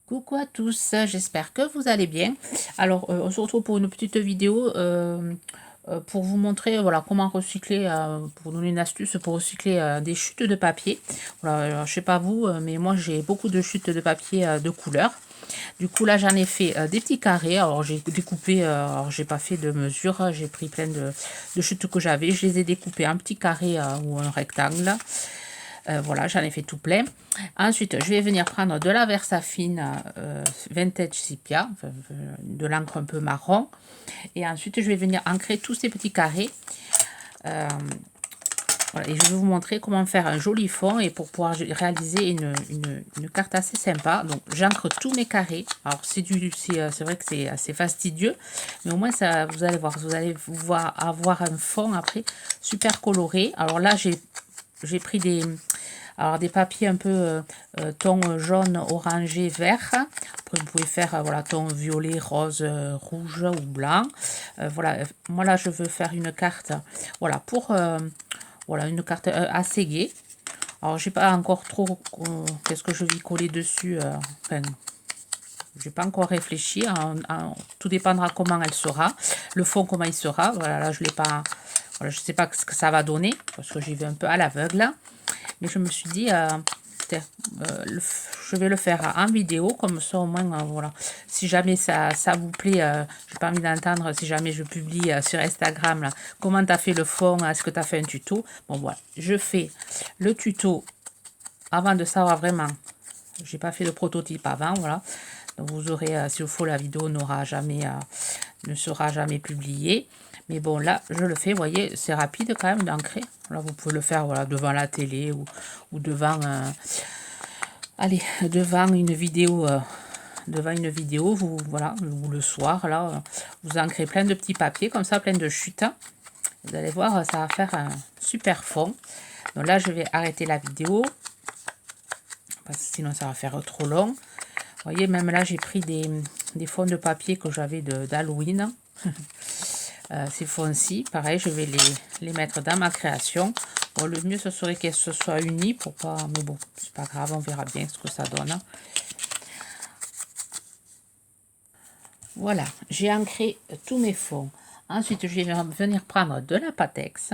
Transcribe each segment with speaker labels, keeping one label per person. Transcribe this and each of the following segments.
Speaker 1: Coucou à tous, j'espère que vous allez bien. Alors, on se retrouve pour une petite vidéo pour vous montrer voilà, comment recycler, pour donner une astuce pour recycler des chutes de papier. Voilà, alors, je sais pas vous, mais moi j'ai beaucoup de chutes de papier de couleur. Du coup, là, j'en ai fait des petits carrés. Alors, j'ai découpé, alors j'ai pas fait de mesure, hein. J'ai pris plein de chutes que j'avais. Je les ai découpées en petits carrés ou un rectangle. Voilà, j'en ai fait tout plein. Ensuite, je vais venir prendre de la Versafine Vintage Sepia, de l'encre un peu marron. Et ensuite, je vais venir ancrer tous ces petits carrés. Voilà, et je vais vous montrer comment faire un joli fond et pour pouvoir réaliser une carte assez sympa. Donc, j'ancre tous mes carrés. Alors, c'est vrai que c'est assez fastidieux, mais au moins, ça, vous allez voir, avoir un fond après super coloré. Alors là, j'ai pris des papiers un peu ton jaune, orangé, vert. Après, vous pouvez faire voilà, ton violet, rose, rouge ou blanc. Voilà, moi là, je veux faire une carte voilà, pour voilà, une carte assez gaie. Alors, j'ai pas encore trop qu'est-ce que je vais coller dessus. Enfin, j'ai pas encore réfléchi. Tout dépendra comment elle sera. Le fond, comment il sera. Voilà, là, je l'ai pas. Voilà, je sais pas ce que ça va donner parce que j'y vais un peu à l'aveugle. Mais je me suis dit, je vais le faire en vidéo, comme ça au moins, voilà. Si jamais ça vous plaît, j'ai pas envie d'entendre, si jamais je publie sur Instagram, là, comment tu as fait le fond, est-ce que tu as fait un tuto. Bon, voilà, je fais le tuto avant de savoir vraiment. J'ai pas fait de prototype avant, voilà. Donc vous aurez, s'il faut, la vidéo ne sera jamais publiée. Mais bon, là, je le fais, vous voyez, c'est rapide quand même d'ancrer. Là, vous pouvez le faire voilà, devant la télé ou devant, allez, devant une vidéo. Devant une vidéo, vous, voilà, ou le soir, là, vous ancrez plein de petits papiers, comme ça, plein de chutes. Vous allez voir, ça va faire un super fond. Donc là, je vais arrêter la vidéo, parce que sinon, ça va faire trop long. Vous voyez, même là, j'ai pris des fonds de papier que j'avais d'Halloween. Ces fonds-ci, pareil, je vais les mettre dans ma création. Bon, le mieux, ce serait qu'elles se soient unies pour pas... Mais bon, c'est pas grave, on verra bien ce que ça donne. Voilà, j'ai ancré tous mes fonds. Ensuite, je vais venir prendre de la Patex.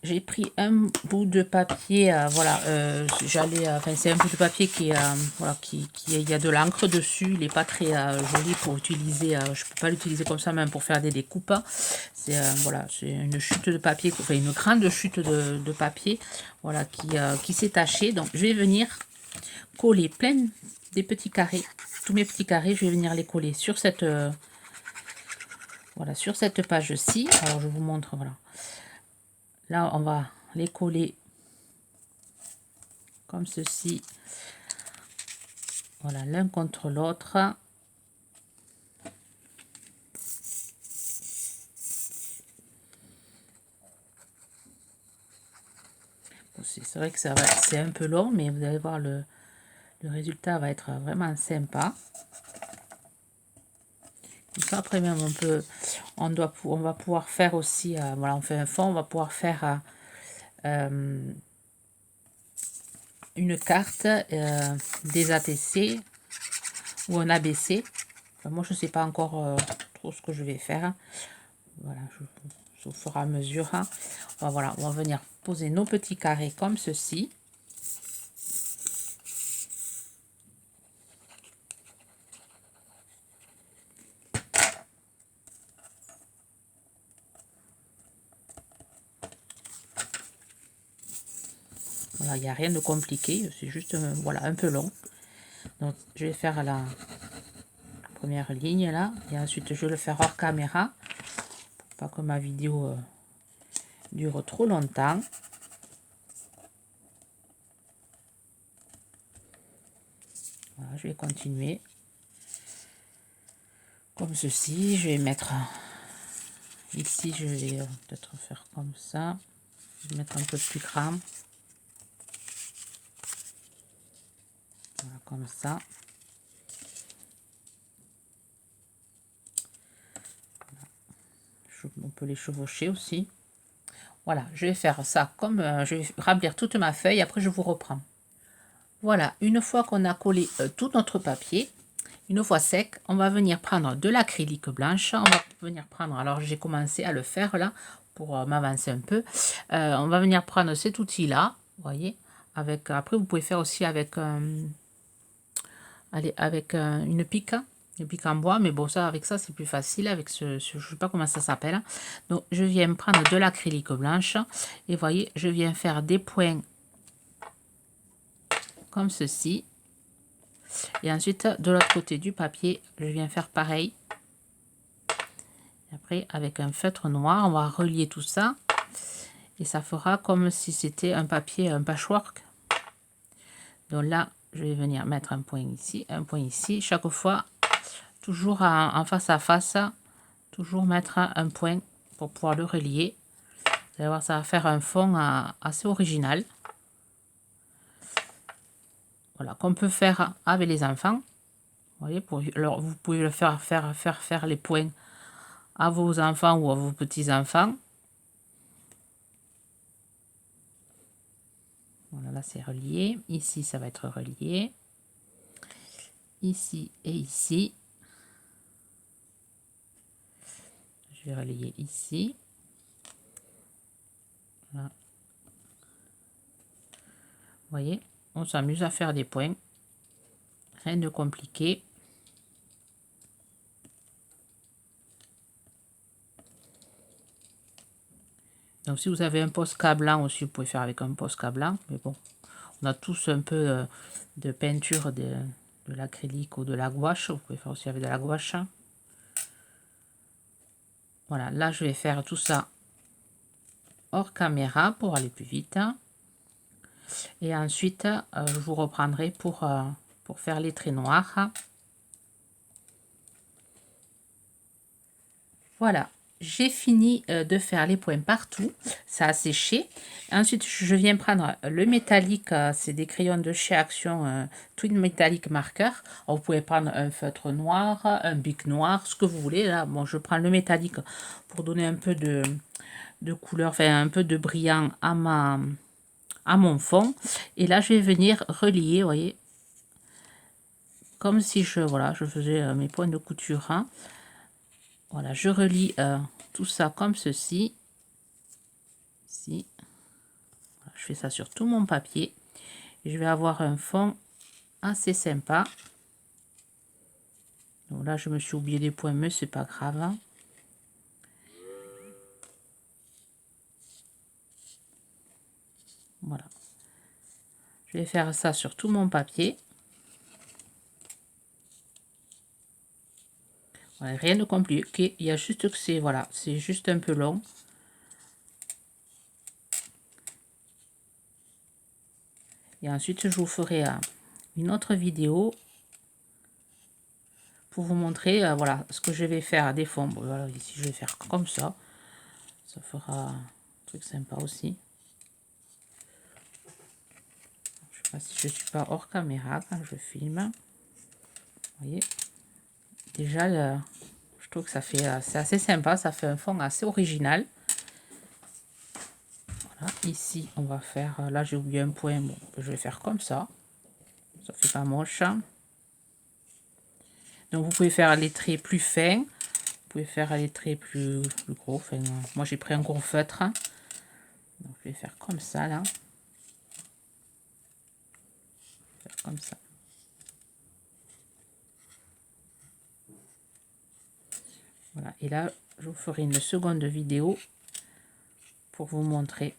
Speaker 1: J'ai pris un bout de papier, voilà, enfin c'est un bout de papier qui est, voilà, il y a de l'encre dessus, il n'est pas très joli pour utiliser, je peux pas l'utiliser comme ça même pour faire des découpes. C'est voilà, c'est une chute de papier, enfin une grande chute de papier, voilà, qui s'est tachée. Donc je vais venir coller plein des petits carrés, tous mes petits carrés, je vais venir les coller sur cette, voilà, sur cette page-ci. Alors je vous montre, voilà. Là, on va les coller comme ceci. Voilà, l'un contre l'autre. C'est vrai que c'est un peu long, mais vous allez voir, le résultat va être vraiment sympa. Comme ça, après même, on va pouvoir faire aussi, voilà, on fait un fond, on va pouvoir faire une carte des ATC ou un ABC. Enfin, moi, je ne sais pas encore trop ce que je vais faire. Voilà, au fur et à mesure. Voilà, on va venir poser nos petits carrés comme ceci. Voilà, il n'y a rien de compliqué, c'est juste voilà, un peu long. Donc je vais faire la première ligne là, et ensuite je vais le faire hors caméra, pour pas que ma vidéo dure trop longtemps. Voilà, je vais continuer comme ceci. Je vais mettre ici, je vais peut-être faire comme ça. Je vais mettre un peu plus grand. Voilà, comme ça. On peut les chevaucher aussi. Voilà, je vais faire ça comme je vais remplir toute ma feuille. Après, je vous reprends. Voilà, une fois qu'on a collé tout notre papier, une fois sec, on va venir prendre de l'acrylique blanche. On va venir prendre, alors j'ai commencé à le faire là pour m'avancer un peu. On va venir prendre cet outil-là, vous voyez. Avec, après, vous pouvez faire aussi avec, allez, avec une pique en bois. Mais bon, ça, avec ça, c'est plus facile. Avec je ne sais pas comment ça s'appelle. Donc, je viens prendre de l'acrylique blanche. Et vous voyez, je viens faire des points comme ceci. Et ensuite, de l'autre côté du papier, je viens faire pareil. Et après, avec un feutre noir, on va relier tout ça. Et ça fera comme si c'était un papier, un patchwork. Donc là, je vais venir mettre un point ici, un point ici. Chaque fois, toujours en face à face, toujours mettre un point pour pouvoir le relier. Vous allez voir, ça va faire un fond assez original. Voilà, qu'on peut faire avec les enfants. Vous voyez, alors vous pouvez le faire les points à vos enfants ou à vos petits-enfants. Voilà, là c'est relié. Ici, ça va être relié. Ici et ici. Je vais relier ici. Voilà. Vous voyez, on s'amuse à faire des points. Rien de compliqué. Donc si vous avez un Posca blanc aussi, vous pouvez faire avec un Posca blanc. Mais bon, on a tous un peu de peinture de l'acrylique ou de la gouache. Vous pouvez faire aussi avec de la gouache. Voilà, là je vais faire tout ça hors caméra pour aller plus vite. Et ensuite, je vous reprendrai pour faire les traits noirs. Voilà, j'ai fini de faire les points partout. Ça a séché. Ensuite, je viens prendre le métallique. C'est des crayons de chez Action Twin Metallic Marker. Alors, vous pouvez prendre un feutre noir, un bic noir, ce que vous voulez. Là, bon, je prends le métallique pour donner un peu de couleur, enfin un peu de brillant à mon fond. Et là, je vais venir relier, vous voyez, comme si je faisais mes points de couture. Hein. Voilà, je relie tout ça comme ceci. Ici. Voilà, je fais ça sur tout mon papier. Et je vais avoir un fond assez sympa. Donc là, je me suis oublié des points, mais c'est pas grave. Hein. Voilà. Je vais faire ça sur tout mon papier. Voilà, rien de compliqué. Il y a juste que c'est voilà, c'est juste un peu long. Et ensuite, je vous ferai une autre vidéo pour vous montrer voilà ce que je vais faire des fonds. Bon, voilà, ici, je vais faire comme ça. Ça fera un truc sympa aussi. Je sais pas si je suis pas hors caméra quand je filme. Vous voyez, déjà, je trouve que ça fait, c'est assez sympa. Ça fait un fond assez original. Voilà, ici, on va faire, là, j'ai oublié un point. Bon, je vais faire comme ça. Ça fait pas moche. Donc, vous pouvez faire les traits plus fins. Vous pouvez faire les traits plus gros. Enfin, moi, j'ai pris un gros feutre. Donc, je vais faire comme ça, là. Faire comme ça. Voilà. Et là, je vous ferai une seconde vidéo pour vous montrer.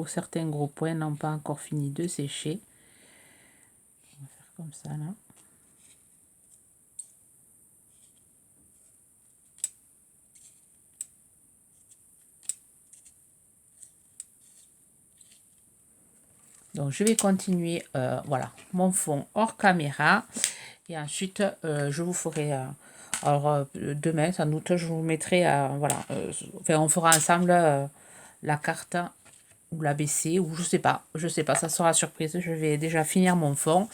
Speaker 1: Certains gros points n'ont pas encore fini de sécher. On va faire comme ça, là. Donc, je vais continuer, voilà, mon fond hors caméra. Et ensuite, je vous ferai, alors demain, sans doute, je vous mettrai, voilà, enfin, on fera ensemble la carte ou l'ABC, ou je sais pas, ça sera surprise. Je vais déjà finir mon fond.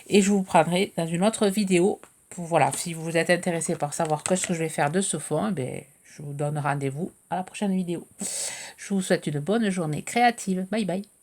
Speaker 1: Et je vous prendrai dans une autre vidéo, pour, voilà, si vous êtes intéressé par savoir ce que je vais faire de ce fond, eh bien, je vous donne rendez-vous à la prochaine vidéo. Je vous souhaite une bonne journée créative. Bye bye.